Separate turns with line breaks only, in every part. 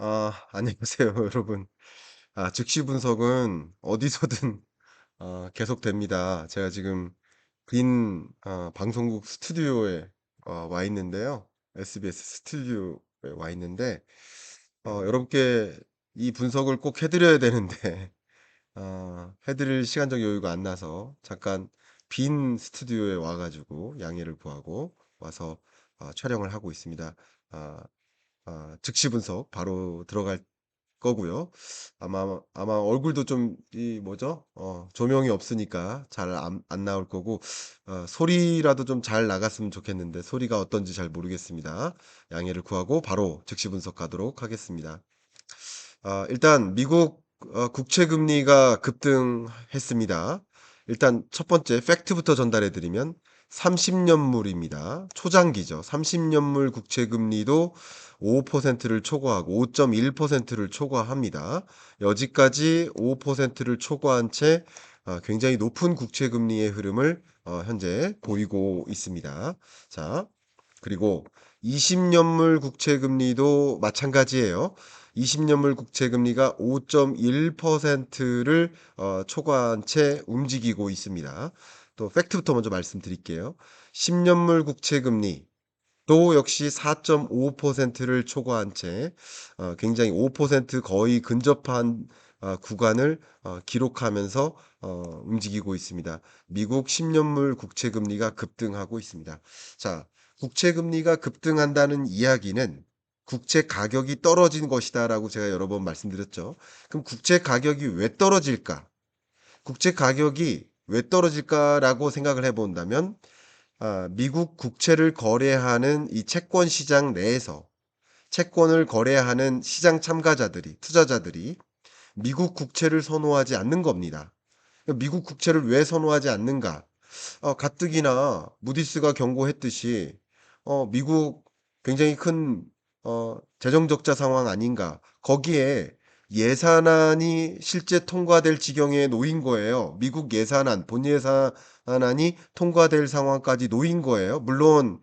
안녕하세요, 여러분. 즉시 분석은 어디서든 계속됩니다. 제가 지금 빈 방송국 스튜디오에 와 있는데요. SBS 스튜디오에 와 있는데 여러분께 이 분석을 꼭 해드려야 되는데 해드릴 시간적 여유가 안 나서 잠깐 빈 스튜디오에 와가지고 양해를 구하고 와서 촬영을 하고 있습니다. 아, 즉시 분석 바로 들어갈 거고요. 아마 얼굴도 좀 이 뭐죠? 조명이 없으니까 잘 안 나올 거고 소리라도 좀 잘 나갔으면 좋겠는데 소리가 어떤지 잘 모르겠습니다. 양해를 구하고 바로 즉시 분석하도록 하겠습니다. 일단 미국 국채 금리가 급등했습니다. 일단 첫 번째 팩트부터 전달해 드리면 30년물입니다. 초장기죠. 30년물 국채 금리도 5%를 초과하고 5.1%를 초과합니다. 여지까지 5%를 초과한 채 굉장히 높은 국채 금리의 흐름을 현재 보이고 있습니다. 자, 그리고 20년물 국채 금리도 마찬가지예요. 20년물 국채 금리가 5.1%를 초과한 채 움직이고 있습니다. 또 팩트부터 먼저 말씀드릴게요. 10년물 국채 금리 도 역시 4.5%를 초과한 채 굉장히 5% 거의 근접한 구간을 기록하면서 움직이고 있습니다. 미국 10년물 국채 금리가 급등하고 있습니다. 자, 국채 금리가 급등한다는 이야기는 국채 가격이 떨어진 것이다라고 제가 여러 번 말씀드렸죠. 그럼 국채 가격이 왜 떨어질까? 국채 가격이 왜 떨어질까라고 생각을 해본다면 미국 국채를 거래하는 이 채권 시장 내에서 채권을 거래하는 시장 참가자들이, 투자자들이 미국 국채를 선호하지 않는 겁니다. 미국 국채를 왜 선호하지 않는가? 가뜩이나 무디스가 경고했듯이 미국 굉장히 큰 재정 적자 상황 아닌가? 거기에 예산안이 실제 통과될 지경에 놓인 거예요. 미국 예산안, 본 예산안이 통과될 상황까지 놓인 거예요. 물론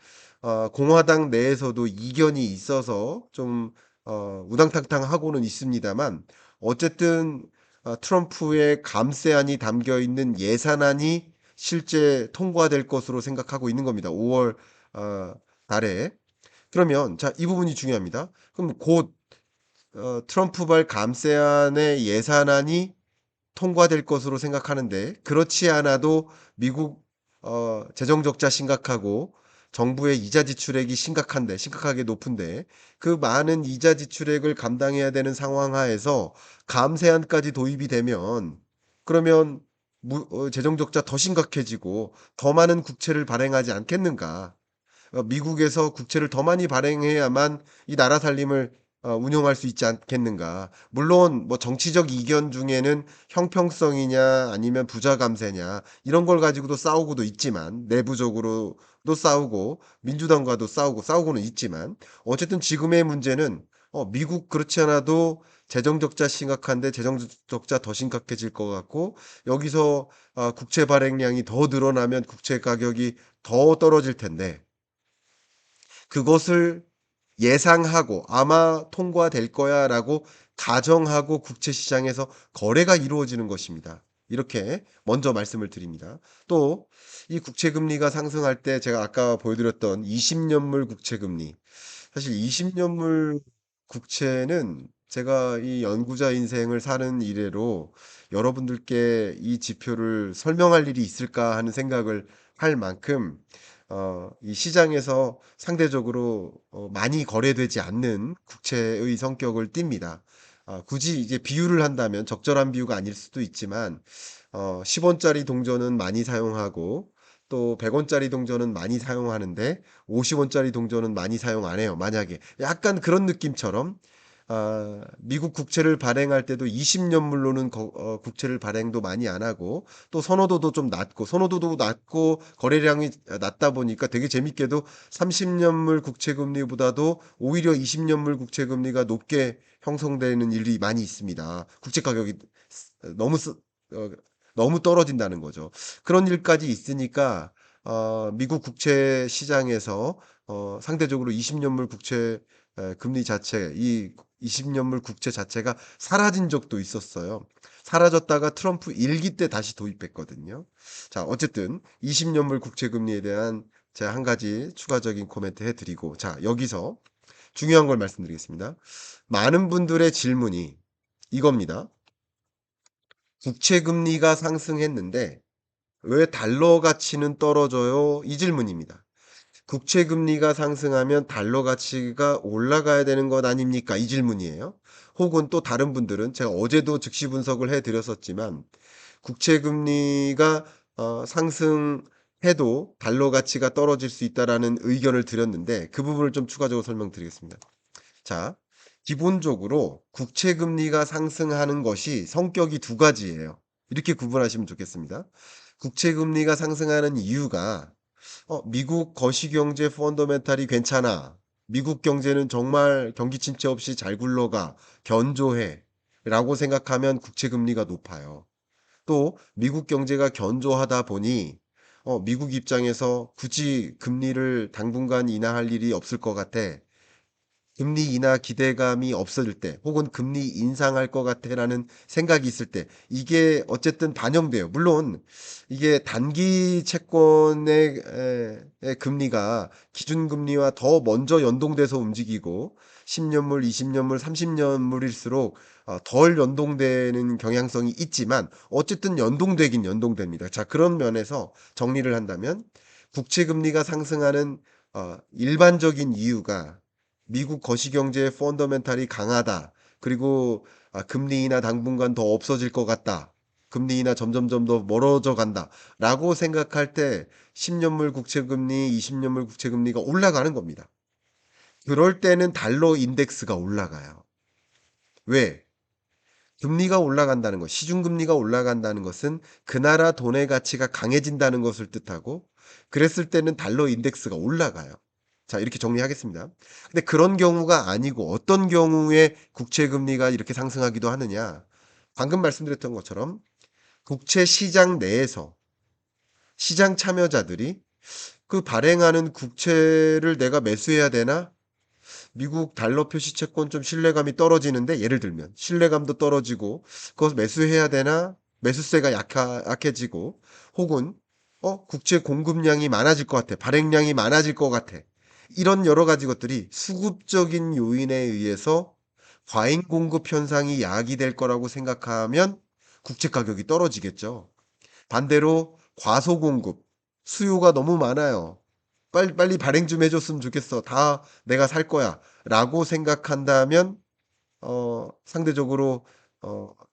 공화당 내에서도 이견이 있어서 좀 우당탕탕하고는 있습니다만 어쨌든 트럼프의 감세안이 담겨 있는 예산안이 실제 통과될 것으로 생각하고 있는 겁니다. 5월 달에. 그러면 자, 이 부분이 중요합니다. 그럼 곧 트럼프발 감세안의 예산안이 통과될 것으로 생각하는데 그렇지 않아도 미국 재정 적자 심각하고 정부의 이자 지출액이 심각하게 높은데 그 많은 이자 지출액을 감당해야 되는 상황 하에서 감세안까지 도입이 되면 그러면 재정 적자 더 심각해지고 더 많은 국채를 발행하지 않겠는가? 미국에서 국채를 더 많이 발행해야만 이 나라 살림을 운영할 수 있지 않겠는가. 물론 뭐 정치적 이견 중에는 형평성이냐 아니면 부자 감세냐 이런 걸 가지고도 싸우고도 있지만 내부적으로도 싸우고 민주당과도 싸우고는 있지만 어쨌든 지금의 문제는 미국 그렇지 않아도 재정 적자 심각한데 재정 적자 더 심각해질 것 같고 여기서 국채 발행량이 더 늘어나면 국채 가격이 더 떨어질 텐데 그것을 예상하고 아마 통과될 거야라고 가정하고 국채 시장에서 거래가 이루어지는 것입니다. 이렇게 먼저 말씀을 드립니다. 또 이 국채 금리가 상승할 때 제가 아까 보여드렸던 20년물 국채 금리 사실 20년물 국채는 제가 이 연구자 인생을 사는 이래로 여러분들께 이 지표를 설명할 일이 있을까 하는 생각을 할 만큼 이 시장에서 상대적으로 많이 거래되지 않는 국채의 성격을 띱니다. 굳이 이제 비유를 한다면 적절한 비유가 아닐 수도 있지만 10원짜리 동전은 많이 사용하고 또 100원짜리 동전은 많이 사용하는데 50원짜리 동전은 많이 사용 안 해요. 만약에 약간 그런 느낌처럼 미국 국채를 발행할 때도 20년물로는 국채를 발행도 많이 안 하고 또 선호도도 좀 낮고 선호도도 낮고 거래량이 낮다 보니까 되게 재밌게도 30년물 국채 금리보다도 오히려 20년물 국채 금리가 높게 형성되는 일이 많이 있습니다. 국채 가격이 너무 어, 너무 떨어진다는 거죠. 그런 일까지 있으니까 미국 국채 시장에서 상대적으로 20년물 국채 금리 자체 이 20년물 국채 자체가 사라진 적도 있었어요. 사라졌다가 트럼프 1기 때 다시 도입했거든요. 자, 어쨌든 20년물 국채 금리에 대한 제가 한 가지 추가적인 코멘트 해드리고, 자, 여기서 중요한 걸 말씀드리겠습니다. 많은 분들의 질문이 이겁니다. 국채 금리가 상승했는데 왜 달러 가치는 떨어져요? 이 질문입니다. 국채 금리가 상승하면 달러 가치가 올라가야 되는 것 아닙니까? 이 질문이에요. 혹은 또 다른 분들은 제가 어제도 즉시 분석을 해 드렸었지만 국채 금리가 상승해도 달러 가치가 떨어질 수 있다라는 의견을 드렸는데 그 부분을 좀 추가적으로 설명드리겠습니다. 자, 기본적으로 국채 금리가 상승하는 것이 성격이 두 가지예요. 이렇게 구분하시면 좋겠습니다. 국채 금리가 상승하는 이유가 미국 거시경제 펀더멘탈이 괜찮아. 미국 경제는 정말 경기 침체 없이 잘 굴러가. 견조해. 라고 생각하면 국채 금리가 높아요. 또 미국 경제가 견조하다 보니 미국 입장에서 굳이 금리를 당분간 인하할 일이 없을 것 같아. 금리 인하 기대감이 없어질 때 혹은 금리 인상할 것 같아라는 생각이 있을 때 이게 어쨌든 반영돼요. 물론 이게 단기 채권의 금리가 기준금리와 더 먼저 연동돼서 움직이고 10년물, 20년물, 30년물일수록 덜 연동되는 경향성이 있지만 어쨌든 연동되긴 연동됩니다. 자, 그런 면에서 정리를 한다면 국채 금리가 상승하는 일반적인 이유가 미국 거시경제의 펀더멘탈이 강하다. 그리고 금리 인하 당분간 더 없어질 것 같다. 금리 인하 점점점 더 멀어져 간다. 라고 생각할 때 10년물 국채금리, 20년물 국채금리가 올라가는 겁니다. 그럴 때는 달러 인덱스가 올라가요. 왜? 금리가 올라간다는 것, 시중금리가 올라간다는 것은 그 나라 돈의 가치가 강해진다는 것을 뜻하고, 그랬을 때는 달러 인덱스가 올라가요. 자, 이렇게 정리하겠습니다. 근데 그런 경우가 아니고 어떤 경우에 국채 금리가 이렇게 상승하기도 하느냐? 방금 말씀드렸던 것처럼 국채 시장 내에서 시장 참여자들이 그 발행하는 국채를 내가 매수해야 되나? 미국 달러 표시 채권 좀 신뢰감이 떨어지는데 예를 들면 신뢰감도 떨어지고 그것 매수해야 되나? 매수세가 약해지고 혹은 국채 공급량이 많아질 것 같아. 발행량이 많아질 것 같아. 이런 여러 가지 것들이 수급적인 요인에 의해서 과잉 공급 현상이 야기될 거라고 생각하면 국채 가격이 떨어지겠죠. 반대로 과소 공급, 수요가 너무 많아요. 빨리 빨리 발행 좀 해줬으면 좋겠어. 다 내가 살 거야. 라고 생각한다면 상대적으로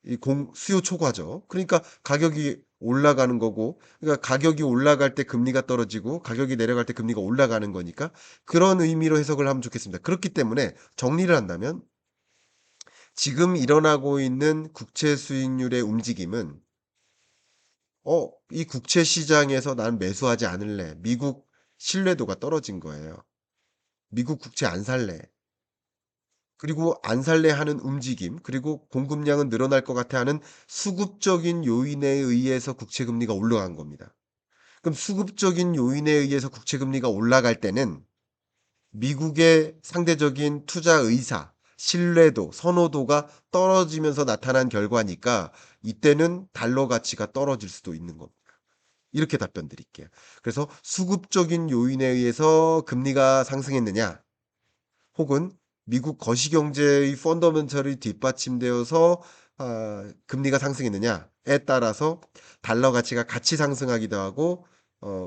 이 수요 초과죠. 그러니까 가격이 올라가는 거고, 그러니까 가격이 올라갈 때 금리가 떨어지고, 가격이 내려갈 때 금리가 올라가는 거니까 그런 의미로 해석을 하면 좋겠습니다. 그렇기 때문에 정리를 한다면 지금 일어나고 있는 국채 수익률의 움직임은 이 국채 시장에서 난 매수하지 않을래. 미국 신뢰도가 떨어진 거예요. 미국 국채 안 살래. 그리고 안 살래 하는 움직임, 그리고 공급량은 늘어날 것 같아 하는 수급적인 요인에 의해서 국채 금리가 올라간 겁니다. 그럼 수급적인 요인에 의해서 국채 금리가 올라갈 때는 미국의 상대적인 투자 의사, 신뢰도, 선호도가 떨어지면서 나타난 결과니까 이때는 달러 가치가 떨어질 수도 있는 겁니다. 이렇게 답변 드릴게요. 그래서 수급적인 요인에 의해서 금리가 상승했느냐, 혹은 미국 거시경제의 펀더멘털이 뒷받침되어서 금리가 상승했느냐에 따라서 달러 가치가 같이 상승하기도 하고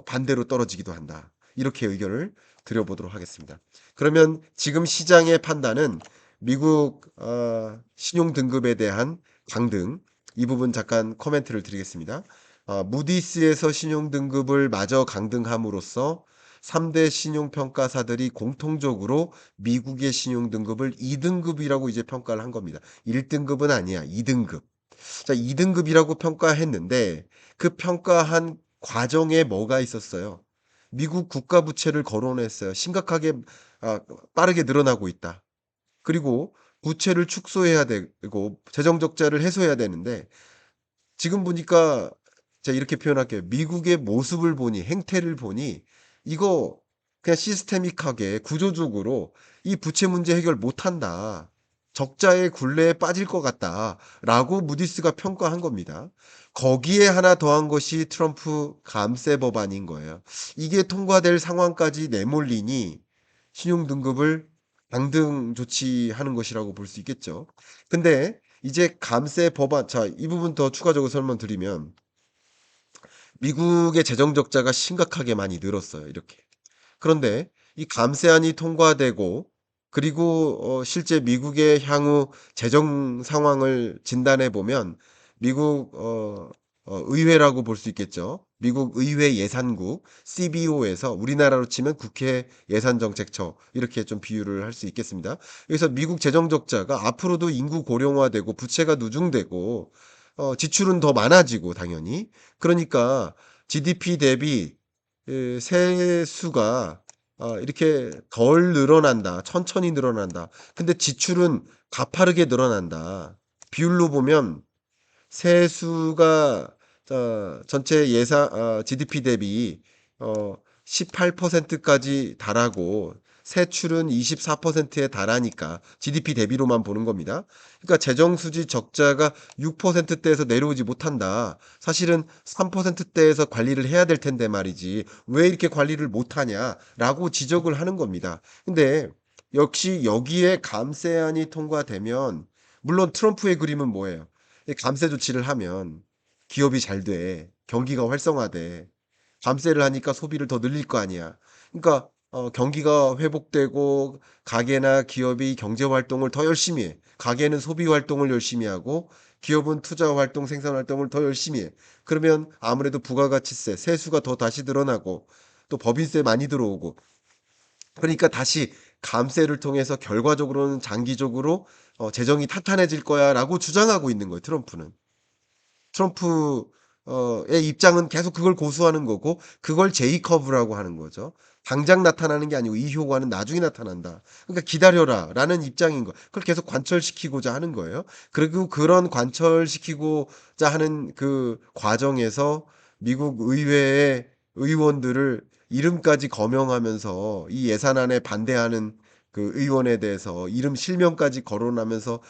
반대로 떨어지기도 한다. 이렇게 의견을 드려보도록 하겠습니다. 그러면 지금 시장의 판단은 미국 신용 등급에 대한 강등, 이 부분 잠깐 코멘트를 드리겠습니다. 무디스에서 신용 등급을 마저 강등함으로써 3대 신용평가사들이 공통적으로 미국의 신용 등급을 2등급이라고 이제 평가를 한 겁니다. 1등급은 아니야. 2등급. 자, 2등급이라고 평가했는데 그 평가한 과정에 뭐가 있었어요? 미국 국가 부채를 거론했어요. 심각하게 빠르게 늘어나고 있다. 그리고 부채를 축소해야 되고 재정 적자를 해소해야 되는데 지금 보니까 제가 이렇게 표현할게요. 미국의 모습을 보니, 행태를 보니 이거 그냥 시스테믹하게 구조적으로 이 부채 문제 해결 못한다. 적자의 굴레에 빠질 것 같다라고 무디스가 평가한 겁니다. 거기에 하나 더한 것이 트럼프 감세 법안인 거예요. 이게 통과될 상황까지 내몰리니 신용등급을 강등 조치하는 것이라고 볼 수 있겠죠. 근데 이제 감세 법안, 자, 이 부분 더 추가적으로 설명드리면 미국의 재정 적자가 심각하게 많이 늘었어요. 이렇게. 그런데 이 감세안이 통과되고 그리고 실제 미국의 향후 재정 상황을 진단해 보면 미국 의회라고 볼 수 있겠죠. 미국 의회 예산국 CBO에서 우리나라로 치면 국회 예산정책처 이렇게 좀 비유를 할 수 있겠습니다. 그래서 미국 재정 적자가 앞으로도 인구 고령화되고 부채가 누중되고 지출은 더 많아지고 당연히 그러니까 GDP 대비 세수가 이렇게 덜 늘어난다. 천천히 늘어난다. 근데 지출은 가파르게 늘어난다. 비율로 보면 세수가 전체 예산 GDP 대비 18%까지 달하고 세출은 24%에 달하니까 GDP 대비로만 보는 겁니다. 그러니까 재정 수지 적자가 6%대에서 내려오지 못한다. 사실은 3%대에서 관리를 해야 될 텐데 말이지. 왜 이렇게 관리를 못하냐라고 지적을 하는 겁니다. 근데 역시 여기에 감세안이 통과되면 물론 트럼프의 그림은 뭐예요? 감세 조치를 하면 기업이 잘 돼. 경기가 활성화돼. 감세를 하니까 소비를 더 늘릴 거 아니야. 그러니까 경기가 회복되고 가게나 기업이 경제 활동을 더 열심히 해. 가게는 소비 활동을 열심히 하고 기업은 투자 활동, 생산 활동을 더 열심히 해. 그러면 아무래도 부가가치세, 세수가 더 다시 늘어나고 또 법인세 많이 들어오고 그러니까 다시 감세를 통해서 결과적으로는 장기적으로 재정이 탄탄해질 거야라고 주장하고 있는 거예요, 트럼프는. 트럼프의 입장은 계속 그걸 고수하는 거고 그걸 제이커브라고 하는 거죠. 당장 나타나는 게 아니고 이 효과는 나중에 나타난다. 그러니까 기다려라라는 입장인 거. 그걸 계속 관철시키고자 하는 거예요. 그리고 그런 관철시키고자 하는 그 과정에서 미국 의회의 의원들을 이름까지 거명하면서 이 예산안에 반대하는 그 의원에 대해서 이름 실명까지 거론하면서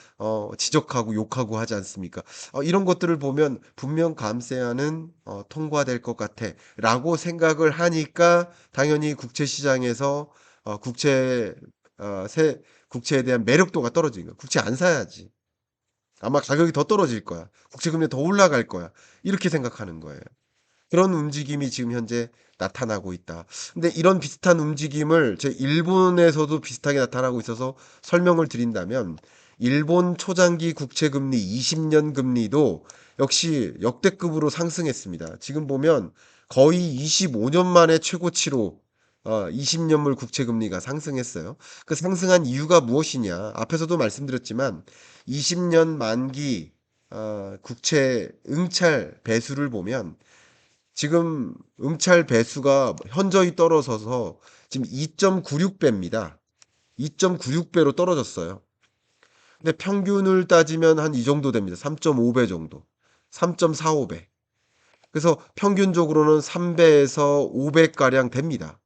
지적하고 욕하고 하지 않습니까? 이런 것들을 보면 분명 감세안은 통과될 것 같아라고 생각을 하니까 당연히 국채 시장에서 국채 세 국채에 대한 매력도가 떨어지는 거야. 국채 안 사야지. 아마 가격이 더 떨어질 거야. 국채 금리 더 올라갈 거야. 이렇게 생각하는 거예요. 그런 움직임이 지금 현재 나타나고 있다. 근데 이런 비슷한 움직임을 제 일본에서도 비슷하게 나타나고 있어서 설명을 드린다면 일본 초장기 국채 금리 20년 금리도 역시 역대급으로 상승했습니다. 지금 보면 거의 25년 만에 최고치로 20년물 국채 금리가 상승했어요. 그 상승한 이유가 무엇이냐? 앞에서도 말씀드렸지만 20년 만기 국채 응찰 배수를 보면 지금 응찰 배수가 현저히 떨어져서 지금 2.96배입니다. 2.96배로 떨어졌어요. 근데 평균을 따지면 한 이 정도 됩니다. 3.5배 정도. 3.45배. 그래서 평균적으로는 3배에서 5배가량 됩니다.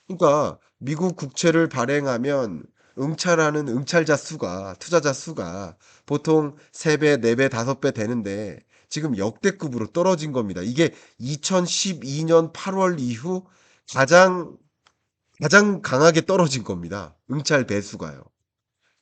그러니까 미국 국채를 발행하면 응찰하는 응찰자 수가, 투자자 수가 보통 3배, 4배, 5배 되는데 지금 역대급으로 떨어진 겁니다. 이게 2012년 8월 이후 가장, 가장 강하게 떨어진 겁니다. 응찰 배수가요.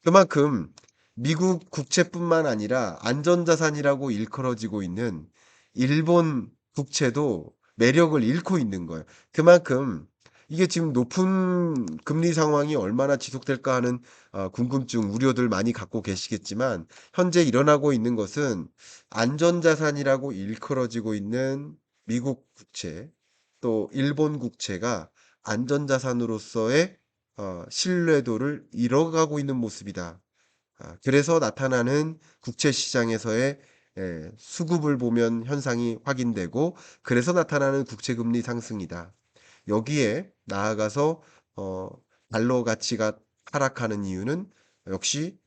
그만큼 미국 국채뿐만 아니라 안전자산이라고 일컬어지고 있는 일본 국채도 매력을 잃고 있는 거예요. 그만큼 이게 지금 높은 금리 상황이 얼마나 지속될까 하는 궁금증, 우려들 많이 갖고 계시겠지만 현재 일어나고 있는 것은 안전자산이라고 일컬어지고 있는 미국 국채 또 일본 국채가 안전자산으로서의 신뢰도를 잃어가고 있는 모습이다. 그래서 나타나는 국채 시장에서의 수급을 보면 현상이 확인되고 그래서 나타나는 국채 금리 상승이다. 여기에 나아가서 어 달러 가치가 하락하는 이유는 역시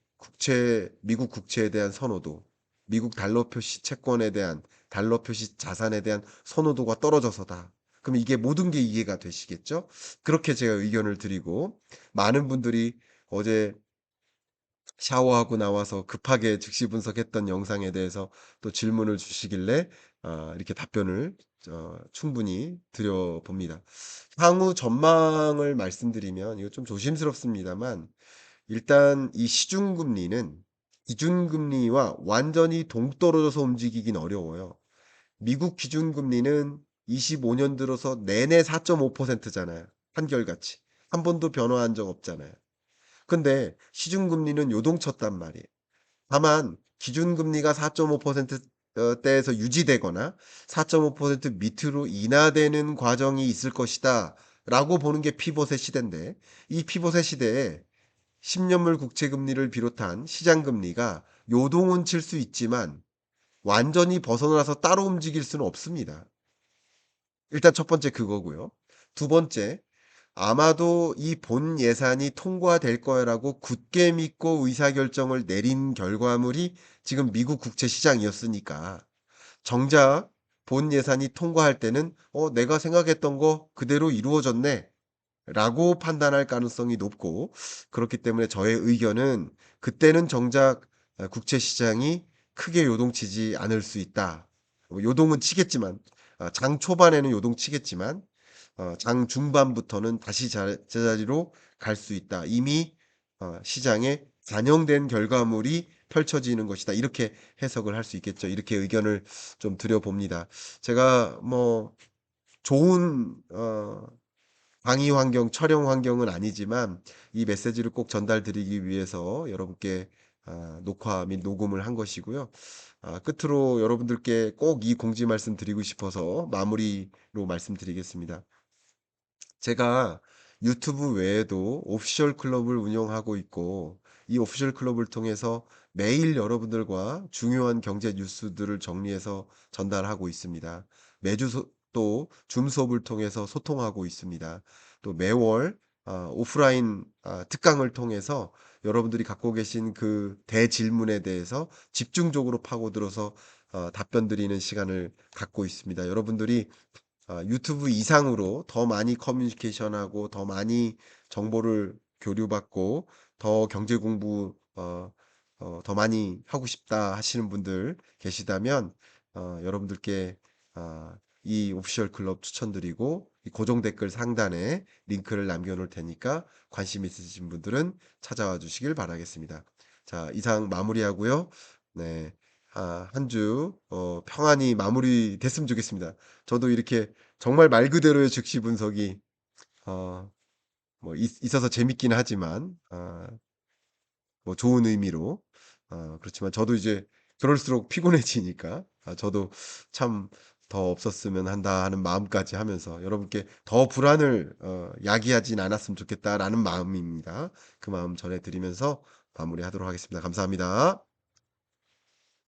미국 국채에 대한 선호도, 미국 달러 표시 채권에 대한 달러 표시 자산에 대한 선호도가 떨어져서다. 그럼 이게 모든 게 이해가 되시겠죠? 그렇게 제가 의견을 드리고 많은 분들이 어제 샤워하고 나와서 급하게 즉시 분석했던 영상에 대해서 또 질문을 주시길래 이렇게 답변을 충분히 드려 봅니다. 향후 전망을 말씀드리면 이거 좀 조심스럽습니다만 일단 이 시중금리는 기준금리와 완전히 동떨어져서 움직이긴 어려워요. 미국 기준금리는 25년 들어서 내내 4.5% 잖아요. 한결같이. 한 번도 변화한 적 없잖아요. 근데 시중금리는 요동쳤단 말이에요. 다만 기준금리가 4.5% 대에서 유지되거나 4.5% 밑으로 인하되는 과정이 있을 것이다라고 보는 게 피벗의 시대인데, 이 피벗의 시대에 10년물 국채금리를 비롯한 시장금리가 요동은 칠 수 있지만 완전히 벗어나서 따로 움직일 수는 없습니다. 일단 첫 번째 그거고요. 두 번째, 아마도 이 본 예산이 통과될 거라고 굳게 믿고 의사결정을 내린 결과물이 지금 미국 국채 시장이었으니까 정작 본 예산이 통과할 때는 내가 생각했던 거 그대로 이루어졌네 라고 판단할 가능성이 높고, 그렇기 때문에 저의 의견은 그때는 정작 국채 시장이 크게 요동치지 않을 수 있다. 요동은 치겠지만 장 초반에는 요동치겠지만 장 중반부터는 다시 제자리로 갈 수 있다. 이미 시장에 반영된 결과물이 펼쳐지는 것이다. 이렇게 해석을 할 수 있겠죠. 이렇게 의견을 좀 드려 봅니다. 제가 뭐 좋은 강의 환경, 촬영 환경은 아니지만 이 메시지를 꼭 전달드리기 위해서 여러분께 녹화 및 녹음을 한 것이고요. 끝으로 여러분들께 꼭 이 공지 말씀 드리고 싶어서 마무리로 말씀드리겠습니다. 제가 유튜브 외에도 오피셜 클럽을 운영하고 있고, 이 오피셜 클럽을 통해서 매일 여러분들과 중요한 경제 뉴스들을 정리해서 전달하고 있습니다. 매주 또 줌 수업을 통해서 소통하고 있습니다. 또 매월 오프라인 특강을 통해서 여러분들이 갖고 계신 그 대질문에 대해서 집중적으로 파고들어서 답변 드리는 시간을 갖고 있습니다. 여러분들이 유튜브 이상으로 더 많이 커뮤니케이션하고 더 많이 정보를 교류받고 더 경제 공부 더 많이 하고 싶다 하시는 분들 계시다면 여러분들께 이 오피셜 클럽 추천드리고, 이 고정 댓글 상단에 링크를 남겨 놓을 테니까 관심 있으신 분들은 찾아와 주시길 바라겠습니다. 자, 이상 마무리하고요. 네. 한 주 평안히 마무리됐으면 좋겠습니다. 저도 이렇게 정말 말 그대로의 즉시 분석이 어 뭐 있어서 재밌긴 하지만 뭐 좋은 의미로 그렇지만 저도 이제 그럴수록 피곤해지니까 저도 참 더 없었으면 한다 하는 마음까지 하면서 여러분께 더 불안을 야기하진 않았으면 좋겠다라는 마음입니다. 그 마음 전해 드리면서 마무리하도록 하겠습니다. 감사합니다.